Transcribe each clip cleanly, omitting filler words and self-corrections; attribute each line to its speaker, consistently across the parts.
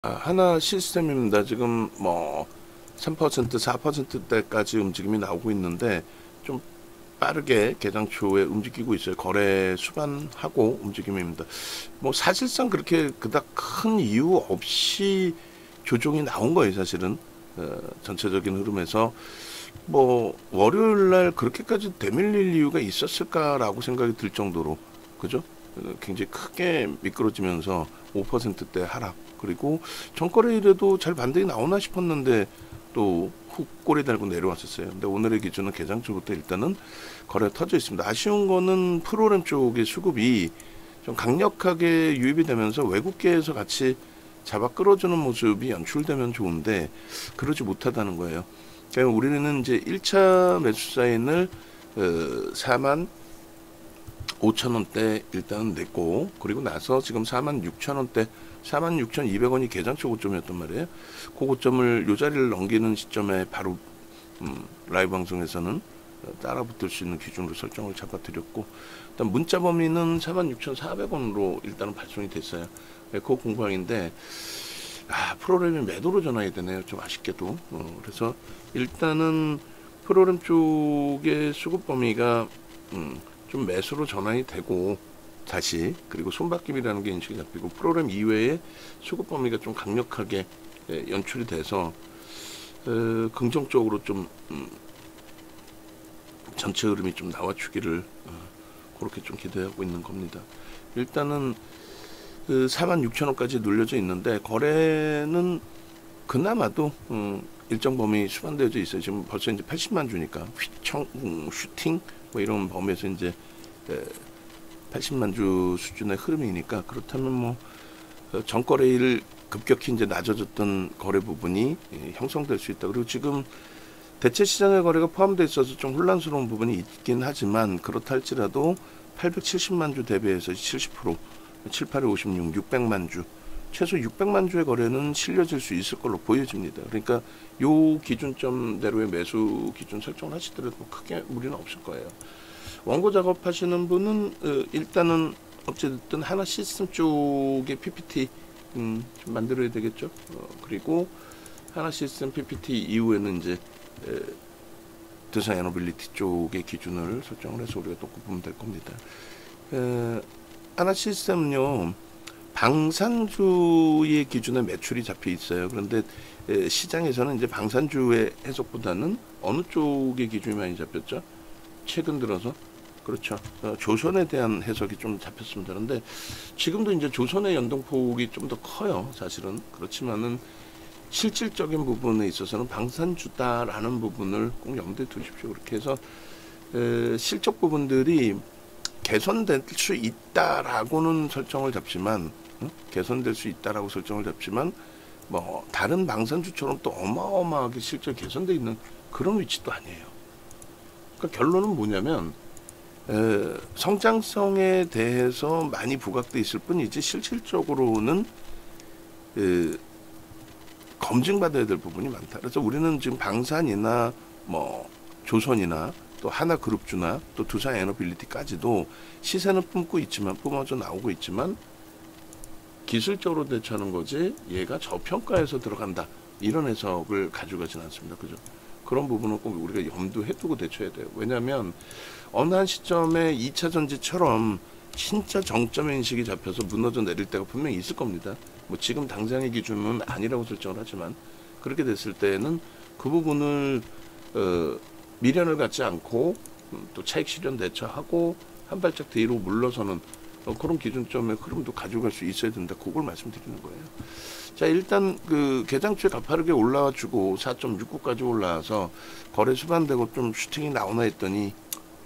Speaker 1: 하나 시스템입니다. 지금 뭐 3%, 4%대까지 움직임이 나오고 있는데 좀 빠르게 개장 초에 움직이고 있어요. 거래 수반하고 움직임입니다. 뭐 사실상 그렇게 그닥 큰 이유 없이 조정이 나온 거예요. 사실은 전체적인 흐름에서 뭐 월요일 날 그렇게까지 되밀릴 이유가 있었을까라고 생각이 들 정도로, 그죠? 굉장히 크게 미끄러지면서 5%대 하락, 그리고 전거래일에도 잘 반등이 나오나 싶었는데 또 훅 꼬리 달고 내려왔었어요. 근데 오늘의 기준은 개장 초부터 일단은 거래가 터져 있습니다. 아쉬운 거는 프로그램 쪽의 수급이 좀 강력하게 유입이 되면서 외국계에서 같이 잡아 끌어주는 모습이 연출되면 좋은데 그러지 못하다는 거예요. 그러니까 우리는 이제 1차 매수 사인을 4만 5천 원대 일단 냈고, 그리고 나서 지금 4만 6천 원대, 4만 6,200원이 개장초 고점이었단 말이에요. 그 고점을 요 자리를 넘기는 시점에 바로 라이브 방송에서는 따라 붙을 수 있는 기준으로 설정을 잡아드렸고, 일단 문자 범위는 46,400원으로 일단은 발송이 됐어요. 그 공방인데 프로그램이 매도로 전환이 되네요. 좀 아쉽게도. 그래서 일단은 프로그램 쪽의 수급 범위가 좀 매수로 전환이 되고 다시, 그리고 손바뀜이라는 게 인식이 잡히고 프로그램 이외에 수급 범위가 좀 강력하게 연출이 돼서 긍정적으로 좀 전체 흐름이 좀 나와주기를 그렇게 좀 기대하고 있는 겁니다. 일단은 4만 6천 원까지 눌려져 있는데 거래는 그나마도 일정 범위 수반되어져 있어요. 지금 벌써 이제 80만 주니까 슈팅 뭐 이런 범위에서 이제 80만 주 수준의 흐름이니까, 그렇다면 뭐 전거래일 급격히 이제 낮아졌던 거래 부분이 형성될 수 있다. 그리고 지금 대체 시장의 거래가 포함되어 있어서 좀 혼란스러운 부분이 있긴 하지만, 그렇다 할지라도 870만 주 대비해서 70%, 7, 8에 56, 600만 주, 최소 600만 주의 거래는 실려질 수 있을 걸로 보여집니다. 그러니까 요 기준점대로의 매수 기준 설정을 하시더라도 크게 무리는 없을 거예요. 원고 작업하시는 분은 일단은 어쨌든 하나 시스템 쪽의 PPT 좀 만들어야 되겠죠. 그리고 하나 시스템 PPT 이후에는 이제 드사 에너빌리티 쪽의 기준을 설정을 해서 우리가 놓고 보면 될 겁니다. 하나 시스템은요, 방산주의 기준에 매출이 잡혀 있어요. 그런데 시장에서는 이제 방산주의 해석보다는 어느 쪽의 기준이 많이 잡혔죠? 최근 들어서, 그렇죠. 조선에 대한 해석이 좀 잡혔습니다. 그런데 지금도 이제 조선의 연동폭이 좀 더 커요. 사실은. 그렇지만은 실질적인 부분에 있어서는 방산주다라는 부분을 꼭 염두에 두십시오. 그렇게 해서 실적 부분들이 개선될 수 있다라고는 설정을 잡지만, 개선될 수 있다라고 설정을 잡지만, 뭐 다른 방산주처럼 또 어마어마하게 실제 개선되어 있는 그런 위치도 아니에요. 그러니까 결론은 뭐냐면 성장성에 대해서 많이 부각돼 있을 뿐이지 실질적으로는 검증받아야 될 부분이 많다. 그래서 우리는 지금 방산이나 뭐 조선이나 또 하나그룹주나 또 두산에너빌리티까지도 시세는 뿜어져 나오고 있지만 기술적으로 대처하는 거지 얘가 저평가에서 들어간다 이런 해석을 가져가진 않습니다. 그죠? 그런 부분은 꼭 우리가 염두에 두고 대처해야 돼요. 왜냐하면 어느 한 시점에 2차 전지처럼 진짜 정점의 인식이 잡혀서 무너져 내릴 때가 분명히 있을 겁니다. 뭐 지금 당장의 기준은 아니라고 설정을 하지만, 그렇게 됐을 때는 그 부분을 미련을 갖지 않고 또 차익 실현 대처하고 한 발짝 뒤로 물러서는 그런 기준점의 흐름도 가져갈 수 있어야 된다. 그걸 말씀드리는 거예요. 자, 일단 그 개장초에 가파르게 올라와주고 4.69까지 올라와서 거래 수반되고 좀 슈팅이 나오나 했더니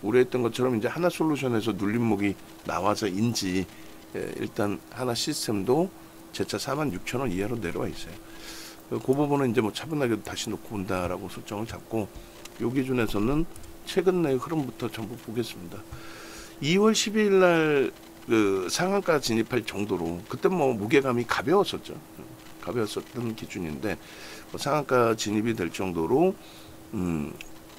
Speaker 1: 우려했던 것처럼 이제 하나솔루션에서 눌림목이 나와서인지 일단 하나 시스템도 재차 46,000원 이하로 내려와 있어요. 그 부분은 이제 뭐 차분하게 다시 놓고 본다라고 설정을 잡고, 요 기준에서는 최근 내 흐름부터 전부 보겠습니다. 2월 12일 날 그 상한가 진입할 정도로, 그때 뭐 무게감이 가벼웠었죠. 가벼웠었던 기준인데 뭐 상한가 진입이 될 정도로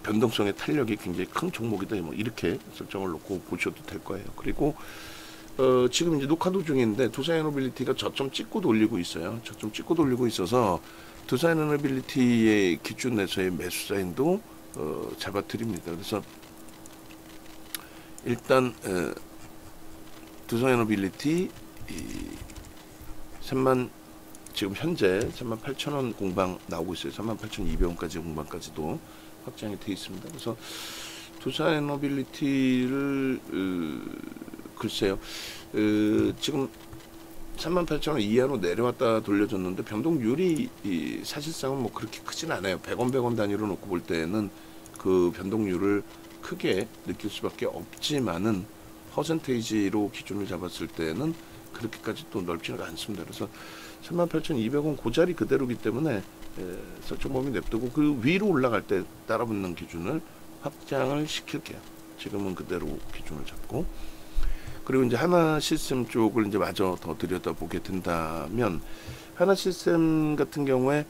Speaker 1: 변동성의 탄력이 굉장히 큰 종목이다, 뭐 이렇게 설정을 놓고 보셔도 될 거예요. 그리고 지금 이제 녹화 도중인데 두산에너빌리티가 저점 찍고 돌리고 있어요. 저점 찍고 돌리고 있어서 두산에너빌리티의 기준 내에서의 매수 사인도 잡아드립니다. 그래서 일단 두산에너빌리티 3만 지금 현재 38,000원 공방 나오고 있어요. 38,200원까지 공방까지도 확장이 되어 있습니다. 그래서 두산에너빌리티를 글쎄요. 지금 38,000원 이하로 내려왔다 돌려줬는데 변동률이 사실상은 뭐 그렇게 크진 않아요. 100원 단위로 놓고 볼 때는 그 변동률을 크게 느낄 수밖에 없지만은 퍼센테이지로 기준을 잡았을 때는 그렇게까지 또 넓지는 않습니다. 그래서 38,200원 그 자리 그대로기 때문에 설정범위 냅두고 그 위로 올라갈 때 따라붙는 기준을 확장을 시킬게요. 지금은 그대로 기준을 잡고, 그리고 이제 하나시스템 쪽을 이제 마저 더 들여다보게 된다면, 하나시스템 같은 경우에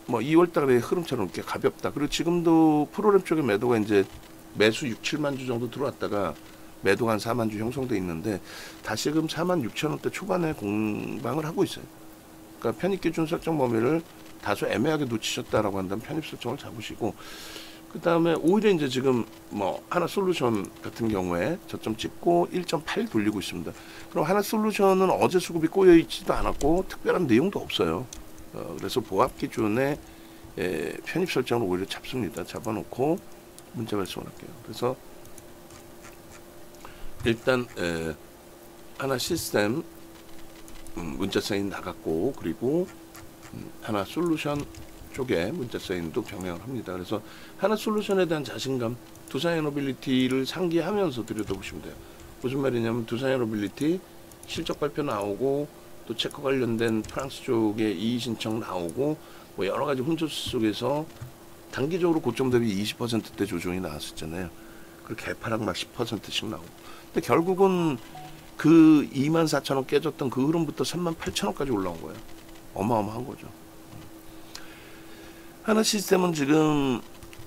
Speaker 1: 뭐 2월달에 흐름처럼 이렇게 가볍다. 그리고 지금도 프로그램 쪽에 매도가 이제 매수 6, 7만 주 정도 들어왔다가 매도가 한 4만 주 형성돼 있는데 다시금 4만 6천 원대 초반에 공방을 하고 있어요. 그러니까 편입 기준 설정 범위를 다소 애매하게 놓치셨다라고 한다면 편입 설정을 잡으시고, 그 다음에 오히려 이제 지금 뭐 하나솔루션 같은 경우에 저점 찍고 1.8 돌리고 있습니다. 그럼 하나솔루션은 어제 수급이 꼬여 있지도 않았고 특별한 내용도 없어요. 그래서 보합 기준에 편입 설정을 오히려 잡습니다. 잡아놓고 문자 발송을 할게요. 그래서 일단 하나 시스템 문자 사인 나갔고, 그리고 하나 솔루션 쪽에 문자 사인도 병행을 합니다. 그래서 하나 솔루션에 대한 자신감, 두산에너빌리티를 상기하면서 들여다보시면 돼요. 무슨 말이냐면 두산에너빌리티 실적 발표 나오고 또 체커 관련된 프랑스 쪽에 이의 신청 나오고 뭐 여러 가지 훈조수 속에서 단기적으로 고점 대비 20%대 조정이 나왔었잖아요. 그 개파락 막 10%씩 나오고. 근데 결국은 그 24,000원 깨졌던 그 흐름부터 38,000원까지 올라온 거예요. 어마어마한 거죠. 하나 시스템은 지금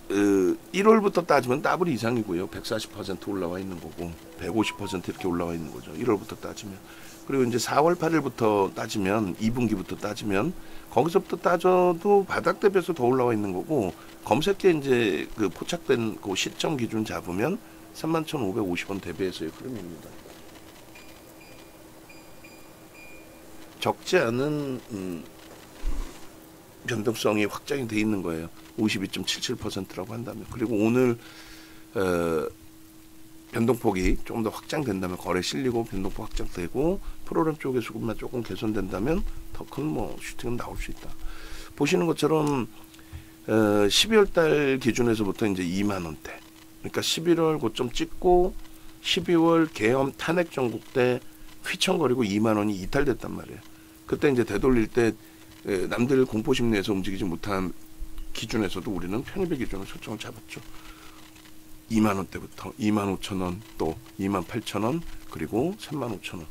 Speaker 1: 1월부터 따지면 더블 이상이고요. 140% 올라와 있는 거고 150% 이렇게 올라와 있는 거죠. 1월부터 따지면. 그리고 이제 4월 8일부터 따지면 2분기부터 따지면 거기서부터 따져도 바닥 대비해서 더 올라와 있는 거고, 검색에 이제 그 포착된 그 시점 기준 잡으면 31,550원 대비해서의 흐름입니다. 적지 않은 변동성이 확장이 돼 있는 거예요. 52.77%라고 한다면. 그리고 오늘 변동폭이 조금 더 확장된다면, 거래 실리고 변동폭 확장되고 프로그램 쪽의 수급만 조금 개선된다면 더 큰 뭐 슈팅은 나올 수 있다. 보시는 것처럼 12월 달 기준에서부터 이제 2만 원대. 그러니까 11월 고점 찍고 12월 계엄 탄핵 전국 때 휘청거리고 2만 원이 이탈됐단 말이에요. 그때 이제 되돌릴 때 남들 공포심 내에서 움직이지 못한 기준에서도 우리는 편입의 기준을 설정을 잡았죠. 2만 원대부터 2만 5천 원, 또 2만 8천 원, 그리고 3만 5천 원.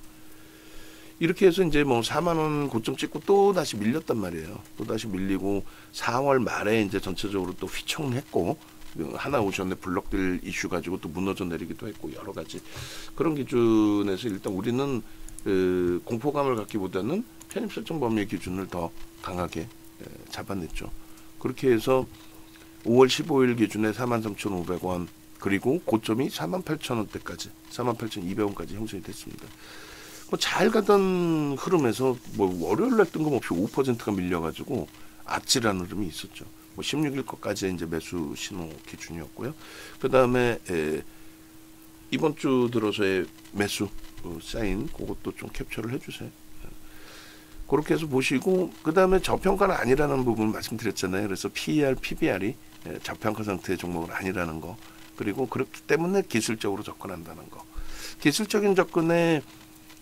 Speaker 1: 이렇게 해서 이제 뭐 4만 원 고점 찍고 또 다시 밀렸단 말이에요. 또 다시 밀리고 4월 말에 이제 전체적으로 또 휘청했고, 하나 오션의 블록들 이슈 가지고 또 무너져 내리기도 했고, 여러 가지 그런 기준에서 일단 우리는 공포감을 갖기보다는 편입 설정 범위 기준을 더 강하게 잡아냈죠. 그렇게 해서 5월 15일 기준에 43,500원, 그리고 고점이 48,000원대까지 48,200원까지 형성이 됐습니다. 뭐 잘 가던 흐름에서 뭐 월요일날 뜬금없이 5%가 밀려가지고 아찔한 흐름이 있었죠. 뭐 16일 것까지 이제 매수 신호 기준이었고요. 그 다음에 이번 주 들어서의 매수 사인, 그것도 좀 캡처를 해주세요. 그렇게 해서 보시고, 그 다음에 저평가는 아니라는 부분 말씀드렸잖아요. 그래서 PER, PBR이 저평가 상태의 종목은 아니라는 거, 그리고 그렇기 때문에 기술적으로 접근한다는 거. 기술적인 접근에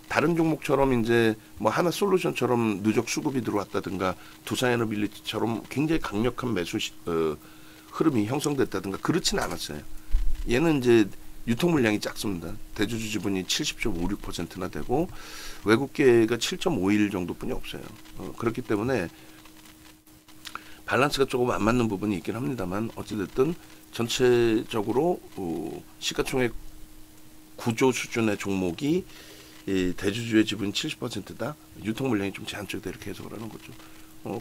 Speaker 1: 다른 종목처럼 이제 뭐 하나 솔루션처럼 누적 수급이 들어왔다든가 두산에너빌리티처럼 굉장히 강력한 매수 흐름이 형성됐다든가 그렇진 않았어요. 얘는 이제 유통 물량이 작습니다. 대주주 지분이 70.56%나 되고 외국계가 7.51 정도뿐이 없어요. 그렇기 때문에 밸런스가 조금 안 맞는 부분이 있긴 합니다만, 어찌됐든 전체적으로 시가총액 구조 수준의 종목이 이 대주주의 지분 70%다. 유통 물량이 좀 제한적이다 이렇게 해석을 하는 거죠.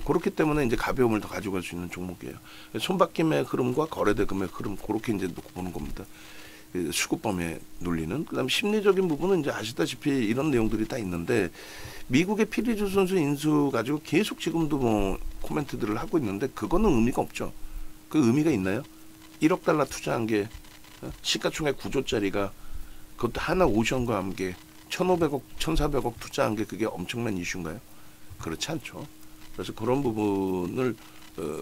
Speaker 1: 그렇기 때문에 이제 가벼움을 더 가져갈 수 있는 종목이에요. 손바뀜의 흐름과 거래대금의 흐름 그렇게 이제 놓고 보는 겁니다. 그 수급범에 눌리는. 그다음 심리적인 부분은 이제 아시다시피 이런 내용들이 다 있는데 미국의 피리주 선수 인수 가지고 계속 지금도 뭐 코멘트들을 하고 있는데 그거는 의미가 없죠. 그 의미가 있나요? 1억 달러 투자한 게 시가총액 9조짜리가 그것도 하나 오션과 함께 1,500억, 1,400억 투자한 게 그게 엄청난 이슈인가요? 그렇지 않죠. 그래서 그런 부분을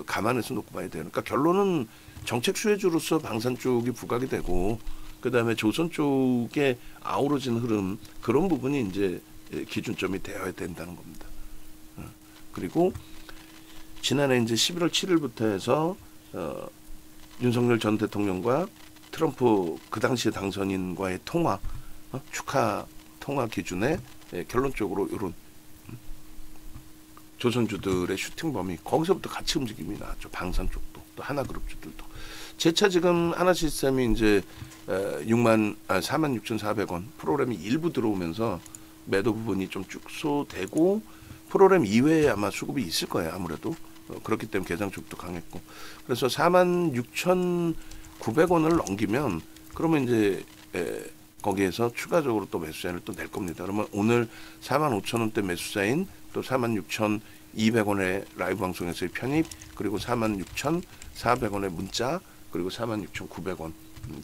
Speaker 1: 감안해서 놓고 봐야 돼요. 그러니까 결론은 정책 수혜주로서 방산 쪽이 부각이 되고 그다음에 조선 쪽에 아우러진 흐름 그런 부분이 이제 기준점이 되어야 된다는 겁니다. 그리고 지난해 이제 11월 7일부터 해서 윤석열 전 대통령과 트럼프 그 당시에 당선인과의 통화 축하 통화 기준에 결론적으로 이런 조선주들의 슈팅 범위 거기서부터 같이 움직임이 나왔죠. 방산 쪽도 또 하나그룹주들도 재차 지금 하나시스템이 이제 46,400원 프로그램이 일부 들어오면서 매도 부분이 좀 축소되고 프로그램 이외에 아마 수급이 있을 거예요. 아무래도 그렇기 때문에 개장 쪽도 강했고 그래서 46,900원을 넘기면 그러면 이제 거기에서 추가적으로 또 매수자를 또 낼 겁니다. 그러면 오늘 45,000원대 매수자인 또 46,200원의 라이브 방송에서의 편입 그리고 46,400원의 문자 그리고 46,900원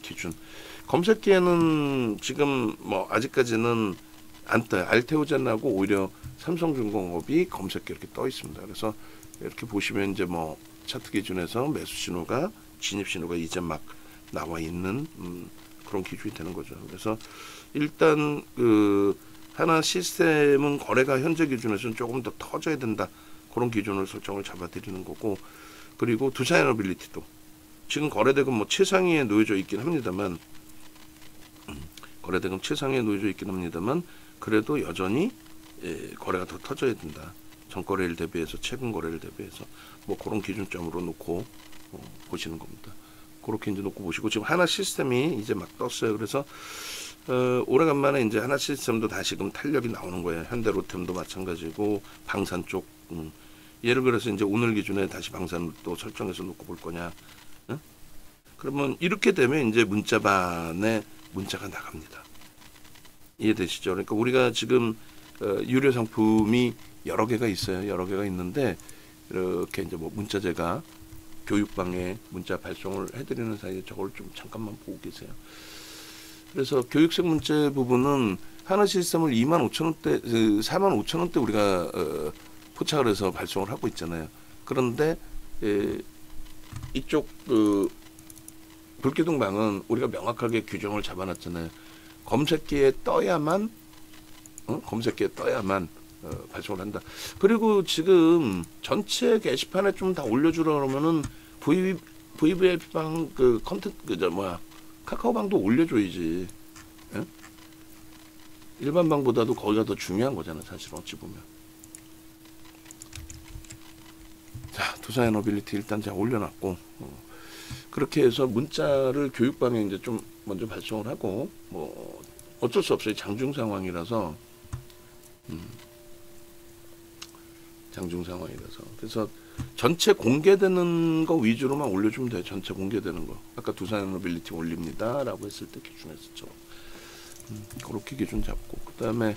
Speaker 1: 기준 검색기에는 지금 뭐 아직까지는 안 떠요. 알테오젠하고 오히려 삼성중공업이 검색기 이렇게 떠 있습니다. 그래서 이렇게 보시면 이제 뭐 차트 기준에서 매수 신호가 진입 신호가 이제 막 나와 있는 그런 기준이 되는 거죠. 그래서 일단 그 하나 시스템은 거래가 현재 기준에서는 조금 더 터져야 된다. 그런 기준을 설정을 잡아드리는 거고 그리고 두산에너빌리티도 지금 거래대금 뭐 최상위에 놓여져 있긴 합니다만 거래대금 최상위에 놓여져 있긴 합니다만 그래도 여전히 거래가 더 터져야 된다. 전거래일 대비해서 최근 거래일 대비해서 뭐 그런 기준점으로 놓고 보시는 겁니다. 그렇게 이제 놓고 보시고 지금 하나 시스템이 이제 막 떴어요. 그래서 오래간만에 이제 하나 시스템도 다시금 탄력이 나오는 거예요. 현대로템도 마찬가지고 방산 쪽 예를 들어서 이제 오늘 기준에 다시 방산을 또 설정해서 놓고 볼 거냐? 응? 그러면 이렇게 되면 이제 문자반에 문자가 나갑니다. 이해되시죠? 그러니까 우리가 지금 유료 상품이 여러 개가 있어요. 여러 개가 있는데 이렇게 이제 뭐 문자재가 교육방에 문자 발송을 해드리는 사이에 저걸 좀 잠깐만 보고 계세요. 그래서 교육생 문자 부분은 하나 시스템을 25,000원대, 45,000원대 우리가 포착을 해서 발송을 하고 있잖아요. 그런데 이쪽 불기둥방은 우리가 명확하게 규정을 잡아놨잖아요. 검색기에 떠야만 발송을 한다. 그리고 지금 전체 게시판에 좀 다 올려주라 그러면은 VVIP방 그 컨텐츠 카카오방도 올려줘야지. 예? 일반 방보다도 거기가 더 중요한 거잖아. 사실 어찌 보면. 자, 두산에너빌리티 일단 제가 올려놨고 그렇게 해서 문자를 교육방에 이제 좀 먼저 발송을 하고 뭐 어쩔 수 없어요. 장중 상황이라서 장중 상황이라서 그래서 전체 공개되는 거 위주로만 올려주면 돼요. 전체 공개되는 거. 아까 두산에너빌리티 올립니다 라고 했을 때 기준했었죠. 그렇게 기준 잡고 그 다음에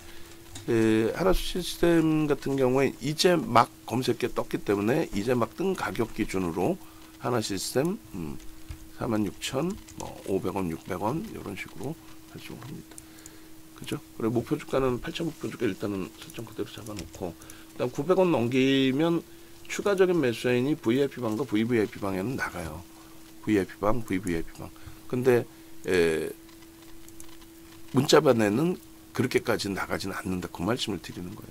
Speaker 1: 하나 시스템 같은 경우에 이제 막 검색기에 떴기 때문에 이제 막 뜬 가격 기준으로 하나 시스템 46,500원 600원 이런 식으로 발송을 합니다. 그죠? 그리고 목표 주가는 8천 목표 주가 일단은 설정 그대로 잡아놓고 그다음 900원 넘기면 추가적인 매수인이 VIP방과 VVIP방에는 나가요. VIP방, VVIP방. 근데 문자반에는 그렇게까지 나가지는 않는다. 그 말씀을 드리는 거예요.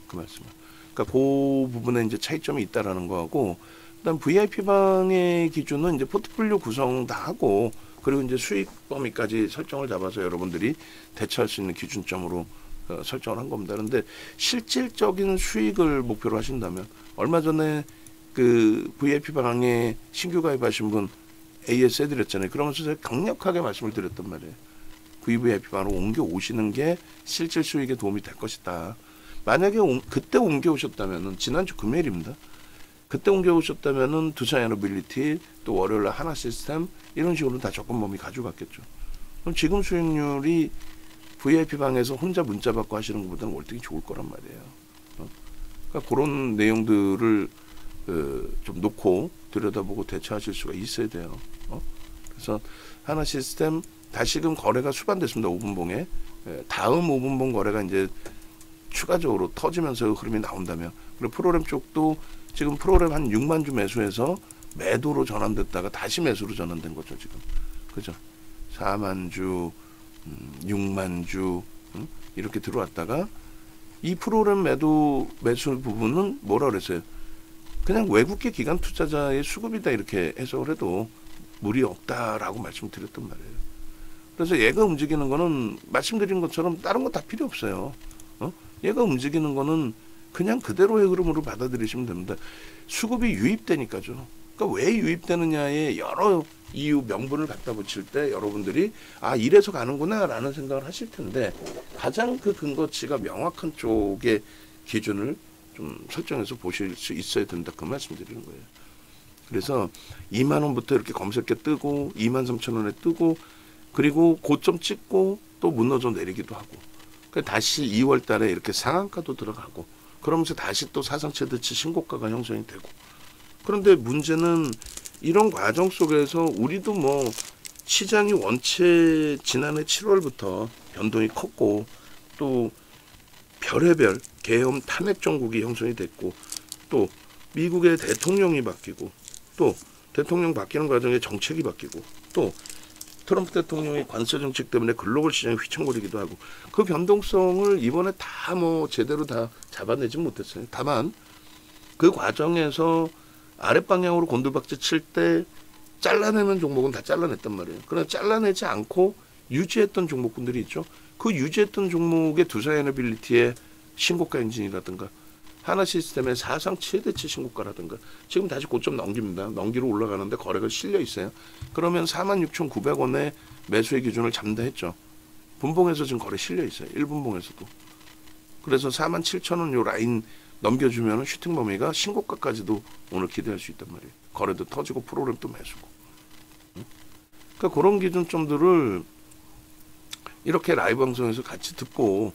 Speaker 1: 그 말씀을. 그러니까 그 부분에 이제 차이점이 있다라는 거하고 그다음 VIP방의 기준은 이제 포트폴리오 구성 다 하고 그리고 이제 수익 범위까지 설정을 잡아서 여러분들이 대처할 수 있는 기준점으로 설정을 한 겁니다. 그런데 실질적인 수익을 목표로 하신다면 얼마 전에 그 VIP 방에 신규 가입하신 분 AS 해드렸잖아요. 그러면서 제가 강력하게 말씀을 드렸단 말이에요. VVIP 방으로 옮겨 오시는 게 실질 수익에 도움이 될 것이다. 만약에 그때 옮겨 오셨다면은 지난주 금요일입니다. 그때 옮겨 오셨다면은 두산에너빌리티 또 월요일날 하나시스템 이런 식으로 다 적금범위 가져갔겠죠. 그럼 지금 수익률이 VIP 방에서 혼자 문자 받고 하시는 것보다는 월등히 좋을 거란 말이에요. 그러니까 그런 내용들을 좀 놓고 들여다보고 대처하실 수가 있어야 돼요. 그래서 하나시스템 다시금 거래가 수반됐습니다. 5분봉에. 다음 5분봉 거래가 이제 추가적으로 터지면서 흐름이 나온다면, 그리고 프로그램 쪽도 지금 프로그램 한 6만 주 매수해서 매도로 전환됐다가 다시 매수로 전환된 거죠, 지금. 그죠? 4만 주, 6만 주, 이렇게 들어왔다가 이 프로그램 매수 부분은 뭐라 그랬어요? 그냥 외국계 기관 투자자의 수급이다 이렇게 해석을 해도 무리 없다라고 말씀드렸단 말이에요. 그래서 얘가 움직이는 거는 말씀드린 것처럼 다른 거 다 필요 없어요. 얘가 움직이는 거는 그냥 그대로의 흐름으로 받아들이시면 됩니다. 수급이 유입되니까죠. 그러니까 왜 유입되느냐에 여러 이유 명분을 갖다 붙일 때 여러분들이 아 이래서 가는구나 라는 생각을 하실 텐데, 가장 그 근거치가 명확한 쪽의 기준을 좀 설정해서 보실 수 있어야 된다, 그 말씀 드리는 거예요. 그래서 2만 원부터 이렇게 검색해 뜨고 2만 3천 원에 뜨고 그리고 고점 찍고 또 무너져 내리기도 하고, 다시 2월 달에 이렇게 상한가도 들어가고 그러면서 다시 또 사상 최대치 신고가가 형성이 되고. 그런데 문제는 이런 과정 속에서 우리도 뭐 시장이 원체 지난해 7월부터 변동이 컸고 또 별의별 계엄 탄핵 정국이 형성이 됐고 또 미국의 대통령이 바뀌고 또 대통령 바뀌는 과정에 정책이 바뀌고 또 트럼프 대통령의 관세 정책 때문에 글로벌 시장이 휘청거리기도 하고, 그 변동성을 이번에 다 뭐 제대로 다 잡아내지 못했어요. 다만 그 과정에서 아랫방향으로 곤두박질 칠 때 잘라내는 종목은 다 잘라냈단 말이에요. 그러나 잘라내지 않고 유지했던 종목군들이 있죠. 그 유지했던 종목의 두산에너빌리티의 신고가 엔진이라든가 하나시스템의 사상 최대치 신고가라든가 지금 다시 고점 넘깁니다. 넘기로 올라가는데 거래가 실려 있어요. 그러면 46,900원의 매수의 기준을 잡는다 했죠. 분봉에서 지금 거래 실려 있어요. 1분봉에서도. 그래서 47,000원 요 라인 넘겨주면 슈팅 범위가 신고가까지도 오늘 기대할 수 있단 말이에요. 거래도 터지고 프로그램도 매수고. 그러니까 그런 기준점들을 이렇게 라이브 방송에서 같이 듣고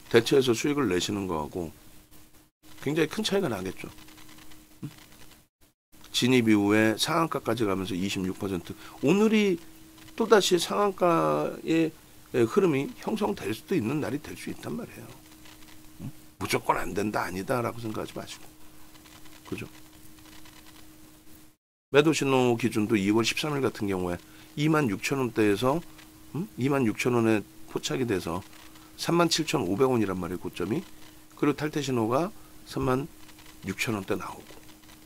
Speaker 1: 대처해서 수익을 내시는 거하고 굉장히 큰 차이가 나겠죠. 진입 이후에 상한가까지 가면서 26%. 오늘이 또다시 상한가의 흐름이 형성될 수도 있는 날이 될 수 있단 말이에요. 무조건 안 된다, 아니다 라고 생각하지 마시고. 그죠? 매도 신호 기준도 2월 13일 같은 경우에 26,000원대에서 26,000원에 포착이 돼서 37,500원이란 말이에요, 고점이. 그리고 탈퇴 신호가 36,000원대 나오고,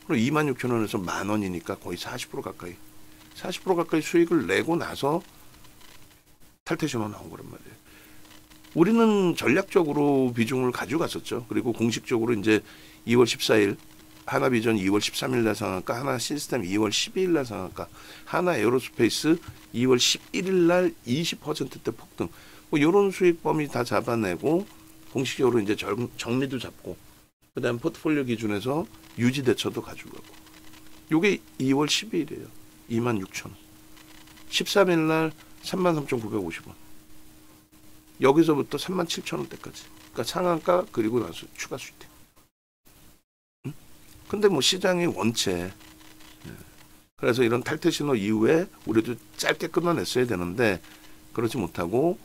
Speaker 1: 그리고 26,000원에서 만원이니까 거의 40% 가까이 수익을 내고 나서 탈퇴 신호 나온 거란 말이에요. 우리는 전략적으로 비중을 가져갔었죠. 그리고 공식적으로 이제 2월 14일 하나비전 2월 13일 날 상한가, 하나시스템 2월 12일 날 상한가, 하나에어로스페이스 2월 11일 날 20%대 폭등, 뭐 이런 수익 범위 다 잡아내고 공식적으로 이제 정리도 잡고 그다음 포트폴리오 기준에서 유지 대처도 가지고 가고. 요게 2월 12일이에요. 26,000원. 13일 날 33,950원. 여기서부터 37,000원대까지. 그러니까 상한가 그리고 나서 추가 수익. 근데 뭐 시장이 원체 그래서 이런 탈퇴 신호 이후에 우리도 짧게 끊어냈어야 되는데 그렇지 못하고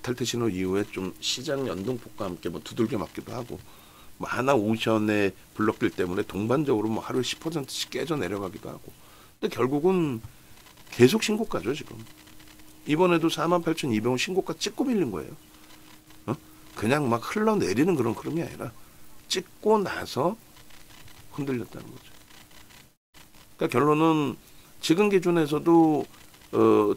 Speaker 1: 탈퇴 신호 이후에 좀 시장 연동폭과 함께 뭐 두들겨 맞기도 하고 뭐 하나 오션의 블록들 때문에 동반적으로 뭐 하루에 10%씩 깨져 내려가기도 하고. 근데 결국은 계속 신고가죠 지금. 이번에도 48,200원 신고가 찍고 밀린 거예요. 그냥 막 흘러내리는 그런 흐름이 아니라 찍고 나서 흔들렸다는 거죠. 그러니까 결론은 지금 기준에서도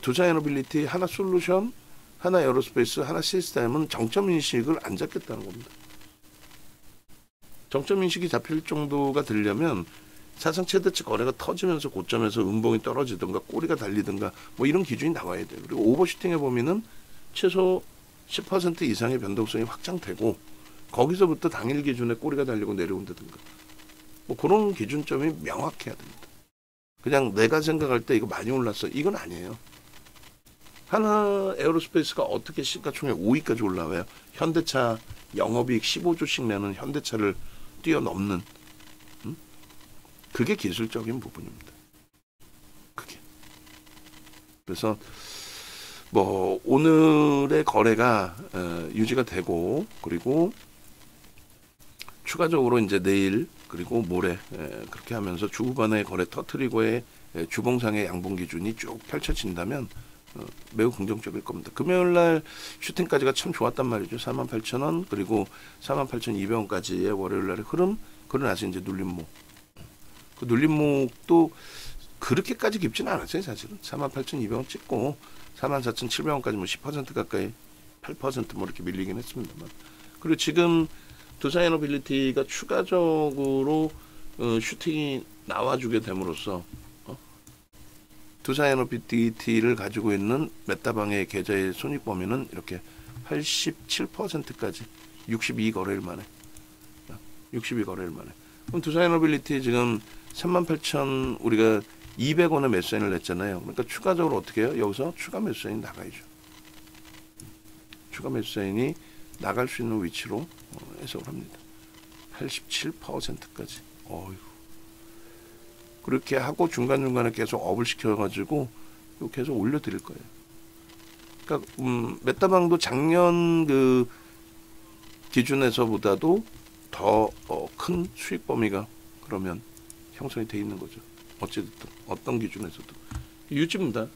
Speaker 1: 두산에너빌리티, 하나솔루션, 하나에어로스페이스, 하나시스템은 정점 인식을 안 잡겠다는 겁니다. 정점 인식이 잡힐 정도가 되려면 사상 최대치 거래가 터지면서 고점에서 음봉이 떨어지든가 꼬리가 달리든가 뭐 이런 기준이 나와야 돼요. 그리고 오버슈팅의 범위는 최소 10% 이상의 변동성이 확장되고 거기서부터 당일 기준에 꼬리가 달리고 내려온다든가 뭐 그런 기준점이 명확해야 됩니다. 그냥 내가 생각할 때 이거 많이 올랐어 이건 아니에요. 하나 에어로스페이스가 어떻게 시가총액 5위까지 올라와요? 현대차 영업이익 15조씩 내는 현대차를 뛰어넘는 그게 기술적인 부분입니다. 그게. 그래서 뭐 오늘의 거래가 유지가 되고 그리고 추가적으로 이제 내일 그리고 모레 그렇게 하면서 주후반의 거래 터트리고의 주봉상의 양봉 기준이 쭉 펼쳐진다면 매우 긍정적일 겁니다. 금요일날 슈팅까지가 참 좋았단 말이죠. 48,000원 그리고 48,200원까지의 월요일날의 흐름 그러고 나서 이제 눌림목 그 눌림목도 그렇게까지 깊지는 않았어요. 사실은 48,200원 찍고 44,700원까지 뭐 10% 가까이 8%뭐 이렇게 밀리긴 했습니다만 그리고 지금 두산에너빌리티가 추가적으로 슈팅이 나와주게 됨으로써 두산에너빌리티를 가지고 있는 메타방의 계좌의 손익 범위는 이렇게 87%까지 62거래일 만에 62거래일 만에 그럼 두산에너빌리티 지금 38,000 우리가 200원의 매수인을 냈잖아요. 그러니까 추가적으로 어떻게 해요? 여기서 추가 매수인이 나가야죠. 추가 매수인이 나갈 수 있는 위치로 해석을 합니다. 87%까지. 어휴. 그렇게 하고 중간중간에 계속 업을 시켜가지고 계속 올려드릴 거예요. 그러니까 메타방도 작년 그 기준에서보다도 더 큰 수익 범위가 그러면 형성이 돼 있는 거죠. 어쨌든 어떤 기준에서도 유지입니다.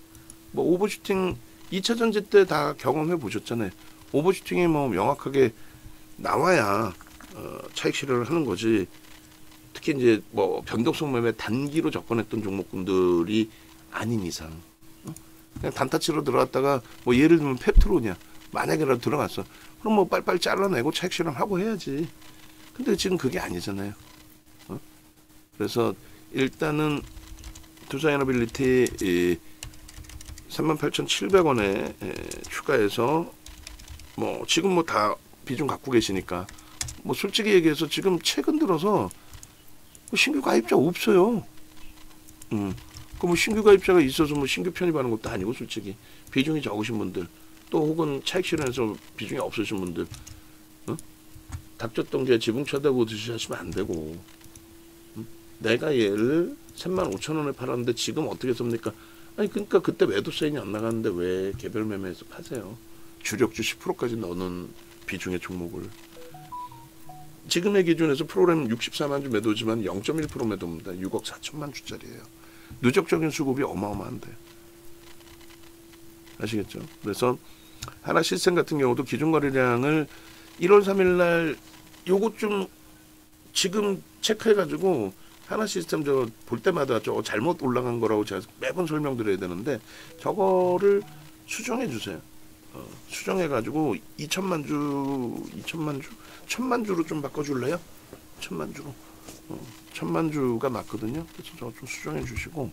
Speaker 1: 뭐 오버슈팅 2차 전지 때 다 경험해 보셨잖아요. 오버슈팅이 뭐 명확하게 나와야 차익 실현을 하는 거지. 특히 이제 뭐 변동성 매매 단기로 접근했던 종목군들이 아닌 이상 그냥 단타치로 들어갔다가 뭐 예를 들면 페트로냐 만약에라도 들어갔어. 그럼 뭐 빨리빨리 잘라내고 차익 실현하고 해야지. 근데 지금 그게 아니잖아요. 그래서 일단은 두산에너빌리티 38,700원에 추가해서 뭐 지금 뭐 다 비중 갖고 계시니까 뭐 솔직히 얘기해서 지금 최근 들어서 신규 가입자 없어요. 그 뭐 신규 가입자가 있어서 뭐 신규 편입하는 것도 아니고 솔직히 비중이 적으신 분들 또 혹은 차익 실현에서 비중이 없으신 분들 닥쳤던 게 지붕 쳐다보고 드시면 안 되고 내가 얘를 35,000원에 팔았는데 지금 어떻게 섭니까? 아니 그러니까 그때 매도 사인이 안 나갔는데 왜 개별 매매에서 파세요? 주력주 10%까지 넣는 비중의 종목을 지금의 기준에서 프로그램 64만 주 매도지만 0.1% 매도입니다. 6억 4천만 주짜리예요. 누적적인 수급이 어마어마한데 아시겠죠? 그래서 하나 시스템 같은 경우도 기준 거래량을 1월 3일 날 요거 좀 지금 체크해가지고 하나 시스템 저 볼 때마다 저 잘못 올라간 거라고 제가 매번 설명드려야 되는데 저거를 수정해 주세요. 수정해가지고 2천만 주 1,000만 주로 좀 바꿔줄래요? 1,000만 주로 1,000만 주가 맞거든요. 그래서 저거 좀 수정해 주시고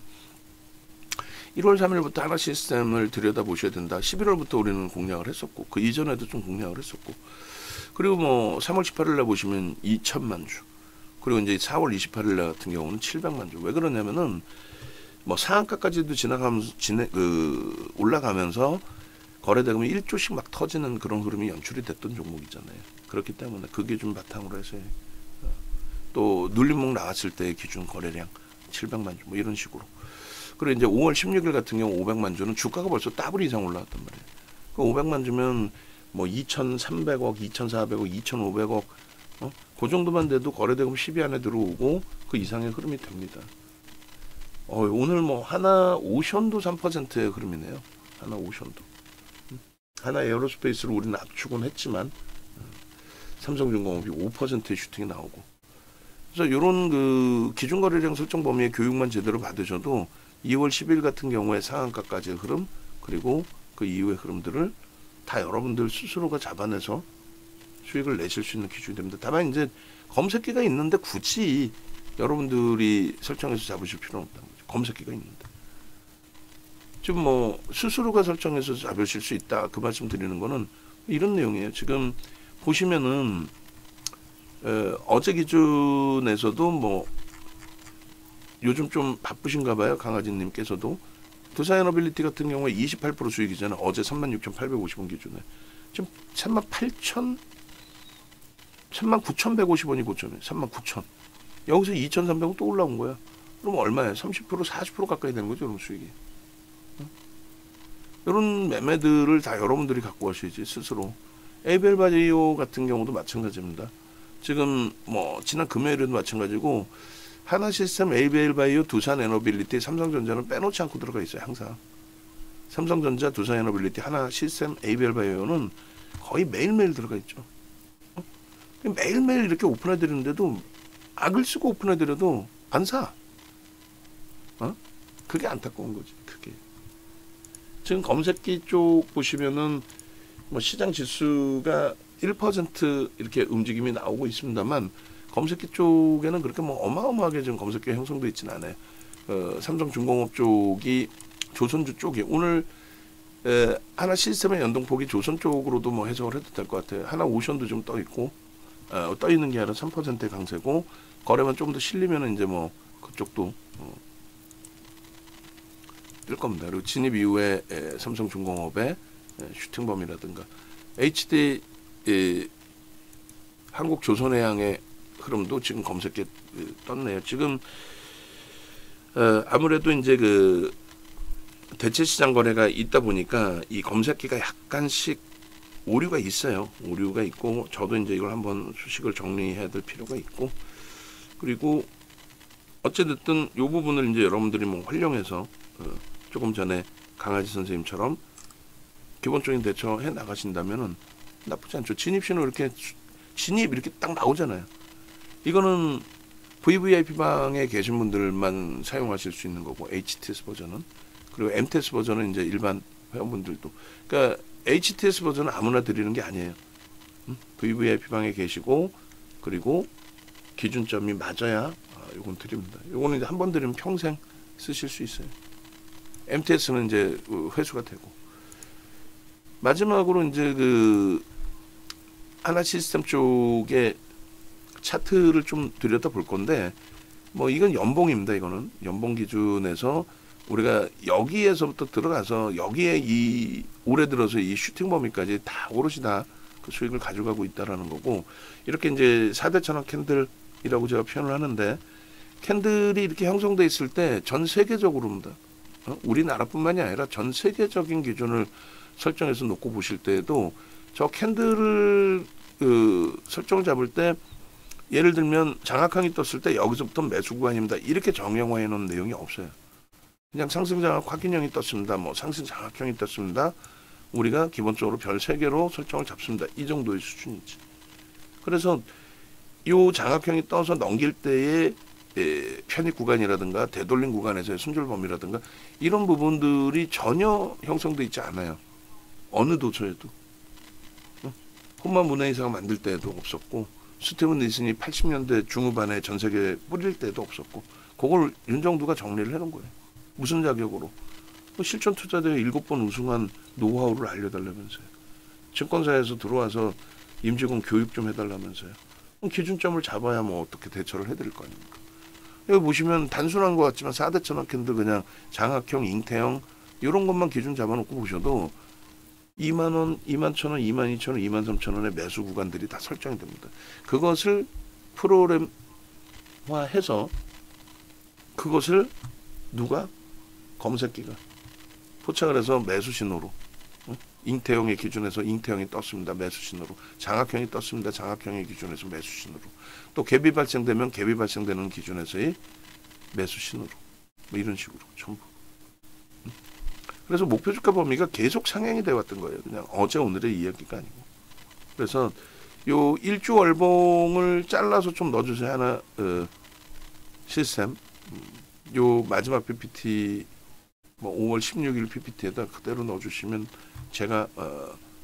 Speaker 1: 1월 3일부터 하나 시스템을 들여다보셔야 된다. 11월부터 우리는 공략을 했었고 그 이전에도 좀 공략을 했었고 그리고 뭐 3월 18일 날 보시면 2천만 주 그리고 이제 4월 28일 날 같은 경우는 700만 주. 왜 그러냐면은 뭐 상한가까지도 지나가면서 올라가면서 거래대금이 1조씩 막 터지는 그런 흐름이 연출이 됐던 종목이잖아요. 그렇기 때문에 그게 좀 바탕으로 해서 또 눌림목 나왔을 때 기준 거래량 700만 주 뭐 이런 식으로. 그리고 이제 5월 16일 같은 경우 500만 주는 주가가 벌써 더블 이상 올라왔단 말이에요. 그 500만 주면 뭐 2,300억, 2,400억, 2,500억 그 정도만 돼도 거래대금 10위 안에 들어오고 그 이상의 흐름이 됩니다. 오늘 뭐 하나 오션도 3%의 흐름이네요. 하나 오션도. 하나 에어로스페이스를 우리는 압축은 했지만 삼성중공업이 5%의 슈팅이 나오고 그래서 이런 그 기준거래량 설정 범위의 교육만 제대로 받으셔도 2월 10일 같은 경우에 상한가까지의 흐름 그리고 그 이후의 흐름들을 다 여러분들 스스로가 잡아내서 수익을 내실 수 있는 기준이 됩니다. 다만 이제 검색기가 있는데 굳이 여러분들이 설정해서 잡으실 필요는 없다는 거죠. 검색기가 있는데 지금 뭐 스스로가 설정해서 잡으실 수 있다 그 말씀 드리는 거는 이런 내용이에요. 지금 보시면은 어제 기준에서도 뭐 요즘 좀 바쁘신가 봐요. 강아지님께서도 두사에너빌리티 같은 경우에 28% 수익이잖아요. 어제 36,850원 기준에 지금 39,150원이 고점이에요. 39,000. 여기서 2,300원 또 올라온 거야. 그럼 얼마예요? 30% 40% 가까이 되는 거죠. 여러분 수익이. 이런 매매들을 다 여러분들이 갖고 가셔야지 스스로. 에이벨 바이오 같은 경우도 마찬가지입니다. 지금 뭐 지난 금요일에도 마찬가지고 하나시스템, 에이벨 바이오, 두산에너빌리티, 삼성전자는 빼놓지 않고 들어가 있어요. 항상. 삼성전자, 두산에너빌리티, 하나시스템, 에이벨 바이오는 거의 매일매일 들어가 있죠. 매일매일 이렇게 오픈해드리는데도 악을 쓰고 오픈해드려도 안 사. 그게 안타까운 거지. 그게. 지금 검색기 쪽 보시면은 뭐 시장 지수가 1% 이렇게 움직임이 나오고 있습니다만 검색기 쪽에는 그렇게 뭐 어마어마하게 지금 검색기 형성돼 있지는 않아요. 삼성중공업 쪽이 조선주 쪽이 오늘 하나 시스템의 연동폭이 조선 쪽으로도 뭐 해석을 해도 될 것 같아요. 하나 오션도 좀 떠 있고 떠 있는 게 아니라 3%의 강세고 거래만 좀 더 실리면은 이제 뭐 그쪽도 뜰 겁니다. 그리고 진입 이후에 삼성중공업의 슈팅범이라든가 HD 한국조선해양의 흐름도 지금 검색에 떴네요. 지금 아무래도 이제 그 대체 시장 거래가 있다 보니까 이 검색기가 약간씩 오류가 있어요. 오류가 있고 저도 이제 이걸 한번 수식을 정리해야 될 필요가 있고 그리고 어찌됐든 이 부분을 이제 여러분들이 뭐 활용해서 조금 전에 강아지 선생님처럼 기본적인 대처해 나가신다면은 나쁘지 않죠. 진입신호 이렇게 진입 이렇게 딱 나오잖아요. 이거는 VVIP 방에 계신 분들만 사용하실 수 있는 거고 HTS 버전은 그리고 MTS 버전은 이제 일반 회원분들도 그러니까 HTS 버전은 아무나 드리는 게 아니에요. VVIP 방에 계시고 그리고 기준점이 맞아야 요건 드립니다. 요거는 이제 한 번 드리면 평생 쓰실 수 있어요. MTS는 이제 회수가 되고 마지막으로 이제 그 하나 시스템 쪽에 차트를 좀 들여다 볼 건데 뭐 이건 연봉입니다. 이거는 연봉 기준에서 우리가 여기에서부터 들어가서 여기에 이 올해 들어서 이 슈팅 범위까지 다 오롯이 다 그 수익을 가져가고 있다라는 거고 이렇게 이제 4대 천원 캔들이라고 제가 표현을 하는데 캔들이 이렇게 형성돼 있을 때 전 세계적으로입니다. 우리나라뿐만이 아니라 전 세계적인 기준을 설정해서 놓고 보실 때에도 저 캔들을 설정을 잡을 때 예를 들면 장악항이 떴을 때 여기서부터 매수 구간입니다. 이렇게 정형화해 놓은 내용이 없어요. 그냥 상승 장악 확인형이 떴습니다. 뭐 상승 장악형이 떴습니다. 우리가 기본적으로 별 3개로 설정을 잡습니다. 이 정도의 수준이지. 그래서 이 장악형이 떠서 넘길 때의 편입 구간이라든가 되돌림 구간에서의 손절 범위라든가 이런 부분들이 전혀 형성돼 있지 않아요. 어느 도처에도. 홈만 문화이사가 만들 때도 없었고 스티븐 니슨이 80년대 중후반에 전 세계에 뿌릴 때도 없었고 그걸 윤정두가 정리를 해놓은 거예요. 무슨 자격으로? 실전 투자대회 7번 우승한 노하우를 알려달라면서요. 증권사에서 들어와서 임직원 교육 좀 해달라면서요. 기준점을 잡아야 뭐 어떻게 대처를 해드릴 거 아닙니까? 여기 보시면 단순한 것 같지만 4대 천원 캔들 그냥 장악형, 잉태형 이런 것만 기준 잡아놓고 보셔도 2만원, 2만1,000원, 22,000원, 23,000원의 매수 구간들이 다 설정이 됩니다. 그것을 프로그램화해서 그것을 누가? 검색기가 포착을 해서 매수 신호로 잉태형의 기준에서 잉태형이 떴습니다. 매수 신호로 장악형이 떴습니다. 장악형의 기준에서 매수 신호로 또 갭이 발생되면 갭이 발생되는 기준에서의 매수 신호로 뭐 이런 식으로 전부 그래서 목표 주가 범위가 계속 상향이 되어 왔던 거예요. 그냥 어제 오늘의 이야기가 아니고 그래서 요 1주 월봉을 잘라서 좀 넣어주세요. 하나 시스템 요 마지막 PPT 뭐 5월 16일 PPT에다 그대로 넣어주시면 제가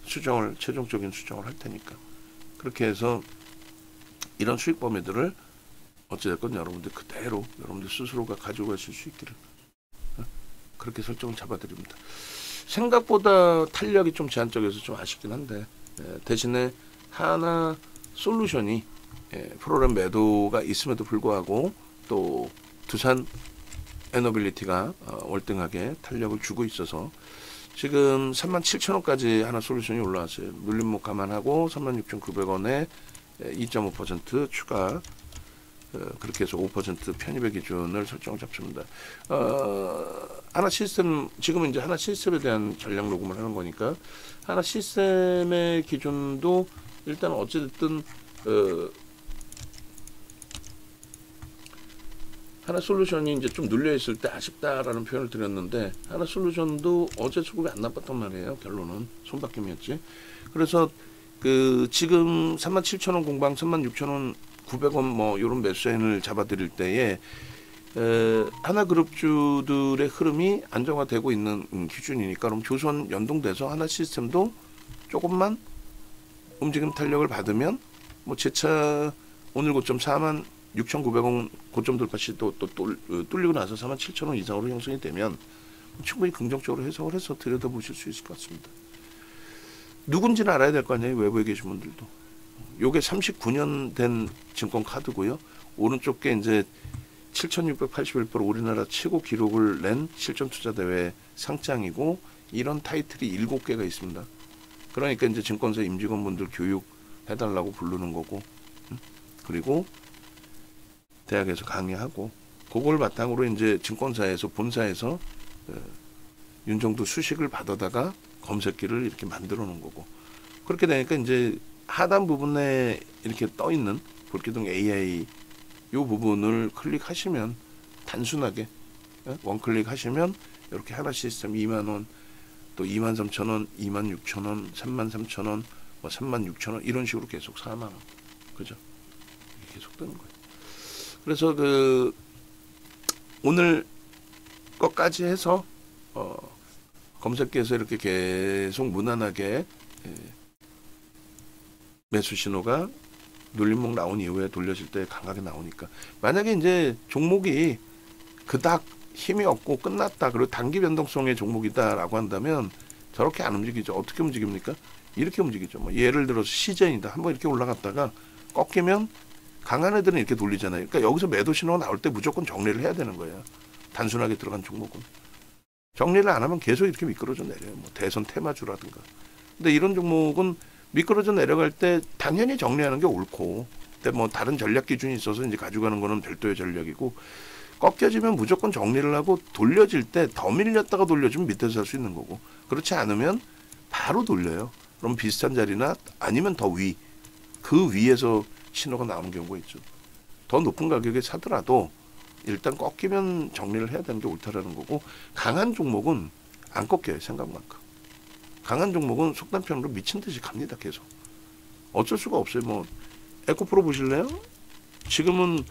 Speaker 1: 수정을 최종적인 수정을 할 테니까 그렇게 해서 이런 수익 범위들을 어찌됐건 여러분들 그대로 여러분들 스스로가 가져가실 수 있기를 그렇게 설정을 잡아드립니다. 생각보다 탄력이 좀 제한적이어서 좀 아쉽긴 한데 대신에 하나 솔루션이 프로그램 매도가 있음에도 불구하고 또 두산 에너빌리티가 월등하게 탄력을 주고 있어서 지금 37,000원까지 하나 솔루션이 올라왔어요. 눌림목 감안하고 36,900원에 2.5% 추가, 그렇게 해서 5% 편입의 기준을 설정을 잡습니다. 하나 시스템, 지금은 이제 하나 시스템에 대한 전략 녹음을 하는 거니까 하나 시스템의 기준도 일단 어찌됐든 하나 솔루션이 이제 좀 눌려 있을 때 아쉽다라는 표현을 드렸는데 하나 솔루션도 어제 수급이 안 나빴단 말이에요. 결론은 손바뀜이었지. 그래서 그 지금 37,000원 공방, 36,000원 900원 뭐 이런 매수인을 잡아드릴 때에 하나그룹주들의 흐름이 안정화되고 있는 기준이니까 그럼 조선 연동돼서 하나 시스템도 조금만 움직임 탄력을 받으면 뭐 재차 오늘 고점 46,900원 고점 돌파 시 또 뚫리고 나서 47,000원 이상으로 형성이 되면 충분히 긍정적으로 해석을 해서 들여다보실 수 있을 것 같습니다. 누군지는 알아야 될 거 아니에요. 외부에 계신 분들도. 요게 39년 된 증권 카드고요. 오른쪽 게 이제 7,681% 우리나라 최고 기록을 낸 실전투자대회 상장이고 이런 타이틀이 7개가 있습니다. 그러니까 이제 증권사 임직원분들 교육해달라고 부르는 거고, 그리고 대학에서 강의하고, 그걸 바탕으로 이제 증권사에서 본사에서 윤정도 수식을 받아다가 검색기를 이렇게 만들어 놓은 거고, 그렇게 되니까 이제 하단 부분에 이렇게 떠 있는 볼기둥 AI 요 부분을 클릭하시면 단순하게 원클릭 하시면 이렇게 하나 시스템 2만원, 또 23,000원, 26,000원, 33,000원, 뭐 36,000원 이런 식으로 계속 4만원, 그죠? 계속 뜨는 거예요. 그래서 그 오늘 것까지 해서 검색기에서 이렇게 계속 무난하게 매수 신호가 눌림목 나온 이후에 돌려질 때 강하게 나오니까, 만약에 이제 종목이 그닥 힘이 없고 끝났다, 그리고 단기 변동성의 종목이다라고 한다면 저렇게 안 움직이죠. 어떻게 움직입니까? 이렇게 움직이죠. 뭐 예를 들어서 시전이다, 한번 이렇게 올라갔다가 꺾이면 강한 애들은 이렇게 돌리잖아요. 그러니까 여기서 매도 신호가 나올 때 무조건 정리를 해야 되는 거예요. 단순하게 들어간 종목은 정리를 안 하면 계속 이렇게 미끄러져 내려요. 뭐 대선 테마주라든가. 근데 이런 종목은 미끄러져 내려갈 때 당연히 정리하는 게 옳고, 근데 뭐 다른 전략 기준이 있어서 이제 가져가는 거는 별도의 전략이고, 꺾여지면 무조건 정리를 하고 돌려질 때 더 밀렸다가 돌려주면 밑에서 살 수 있는 거고, 그렇지 않으면 바로 돌려요. 그럼 비슷한 자리나 아니면 더 위, 그 위에서 신호가 나오는 경우가 있죠. 더 높은 가격에 사더라도 일단 꺾이면 정리를 해야 되는 게 옳다라는 거고, 강한 종목은 안 꺾여요. 생각만큼. 강한 종목은 속단편으로 미친 듯이 갑니다. 계속. 어쩔 수가 없어요. 뭐 에코프로 보실래요? 지금은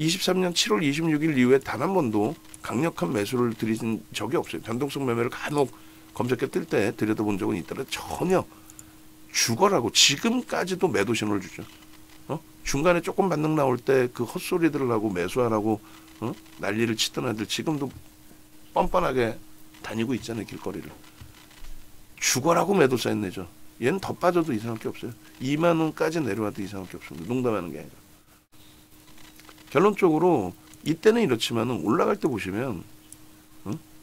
Speaker 1: 23년 7월 26일 이후에 단 한 번도 강력한 매수를 들이신 적이 없어요. 변동성 매매를 간혹 검색해 뜰 때 들여다본 적은 있더라도 전혀 죽어라고 지금까지도 매도 신호를 주죠. 중간에 조금 반등 나올 때 그 헛소리들을 하고 매수하라고 난리를 치던 애들 지금도 뻔뻔하게 다니고 있잖아요. 길거리를. 죽어라고 매도 사인 내죠. 얘는 더 빠져도 이상할 게 없어요. 2만 원까지 내려와도 이상할 게 없습니다. 농담하는 게 아니라. 결론적으로 이때는 이렇지만은 올라갈 때 보시면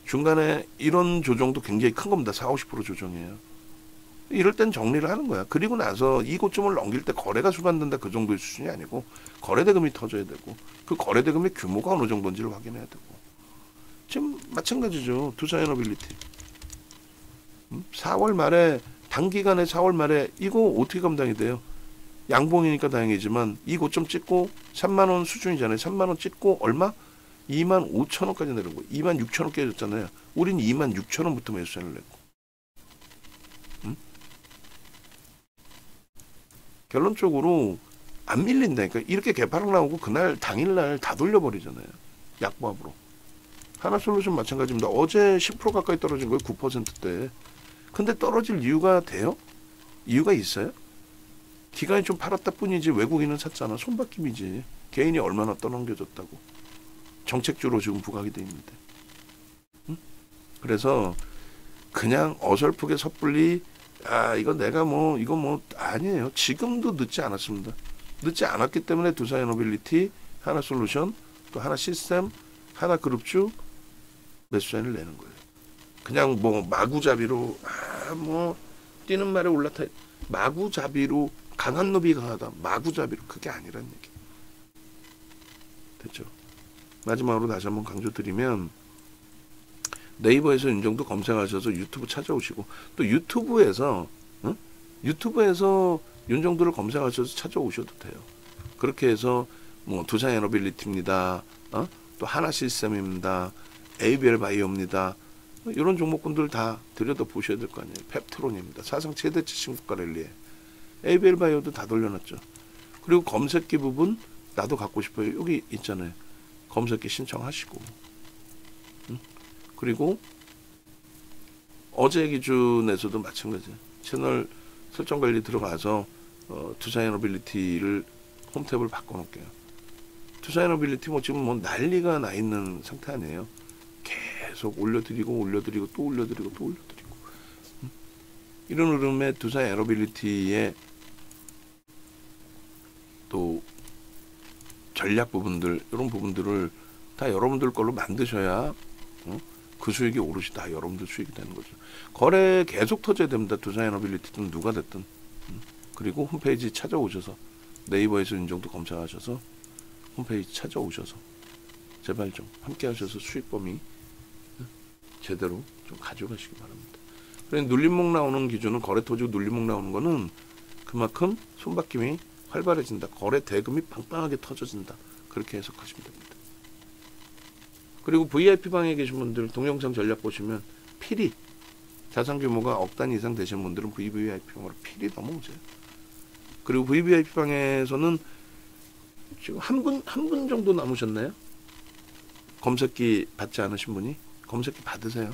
Speaker 1: 중간에 이런 조정도 굉장히 큰 겁니다. 40~50% 조정이에요. 이럴 땐 정리를 하는 거야. 그리고 나서 이 고점을 넘길 때 거래가 수반된다, 그 정도의 수준이 아니고 거래대금이 터져야 되고, 그 거래대금의 규모가 어느 정도인지를 확인해야 되고. 지금 마찬가지죠. 두산에너빌리티 4월 말에, 단기간에 4월 말에 이거 어떻게 감당이 돼요? 양봉이니까 다행이지만 이 고점 찍고 3만원 수준이잖아요. 3만원 찍고 얼마? 25,000원까지 내린 거예요. 26,000원 깨졌잖아요. 우린 26,000원부터 매수세를 냈고. 결론적으로 안 밀린다니까. 이렇게 개파락 나오고 그날 당일날 다 돌려버리잖아요. 약보합으로. 하나솔루션 마찬가지입니다. 어제 10% 가까이 떨어진 거예요. 9%대. 근데 떨어질 이유가 돼요? 이유가 있어요? 기관이 좀 팔았다 뿐이지 외국인은 샀잖아. 손바뀜이지. 개인이 얼마나 떠넘겨졌다고. 정책주로 지금 부각이 돼 있는데. 응? 그래서 그냥 어설프게 섣불리 이거 내가 뭐 이거 뭐 아니에요. 지금도 늦지 않았습니다. 늦지 않았기 때문에 두산에너빌리티, 하나솔루션, 또 하나시스템, 하나그룹주 매수세를 내는 거예요. 그냥 뭐 마구잡이로 뭐 뛰는 말에 올라타 마구잡이로 강한 놈이 강하다. 마구잡이로 그게 아니란 얘기. 됐죠? 마지막으로 다시 한번 강조드리면 네이버에서 윤정도 검색하셔서 유튜브 찾아오시고 또 유튜브에서 윤정도를 검색하셔서 찾아오셔도 돼요. 그렇게 해서 뭐 두산에너빌리티입니다. 또 하나시스템입니다. ABL 바이오입니다. 이런 종목군들 다 들여다 보셔야 될 거 아니에요. 펩트론입니다. 사상 최대치 신고가 랠리에 ABL 바이오도 다 돌려놨죠. 그리고 검색기 부분 나도 갖고 싶어요. 여기 있잖아요. 검색기 신청하시고 그리고 어제 기준에서도 마찬가지예요. 채널 설정 관리 들어가서 두산에너빌리티를 홈탭을 바꿔놓을게요. 두산에너빌리티 뭐 지금 뭐 난리가 나 있는 상태 아니에요. 계속 올려드리고 또 올려드리고 이런 흐름에 두산에너빌리티의 또 전략 부분들 이런 부분들을 다 여러분들 걸로 만드셔야 그 수익이 오롯이 다 여러분들 수익이 되는 거죠. 거래 계속 터져야 됩니다. 두산에너빌리티든 누가 됐든. 그리고 홈페이지 찾아오셔서 네이버에서 윤정도 검색하셔서 홈페이지 찾아오셔서 제발 좀 함께 하셔서 수익 범위 제대로 좀 가져가시기 바랍니다. 그래서 눌림목 나오는 기준은 거래 터지고 눌림목 나오는 거는 그만큼 손바뀜이 활발해진다. 거래 대금이 빵빵하게 터져진다. 그렇게 해석하시면 됩니다. 그리고 VIP방에 계신 분들 동영상 전략 보시면 필히 자산 규모가 억 단위 이상 되시는 분들은 VVIP방으로 필히 넘어오세요. 그리고 VVIP방에서는 지금 한 분 정도 남으셨나요? 검색기 받지 않으신 분이? 검색기 받으세요.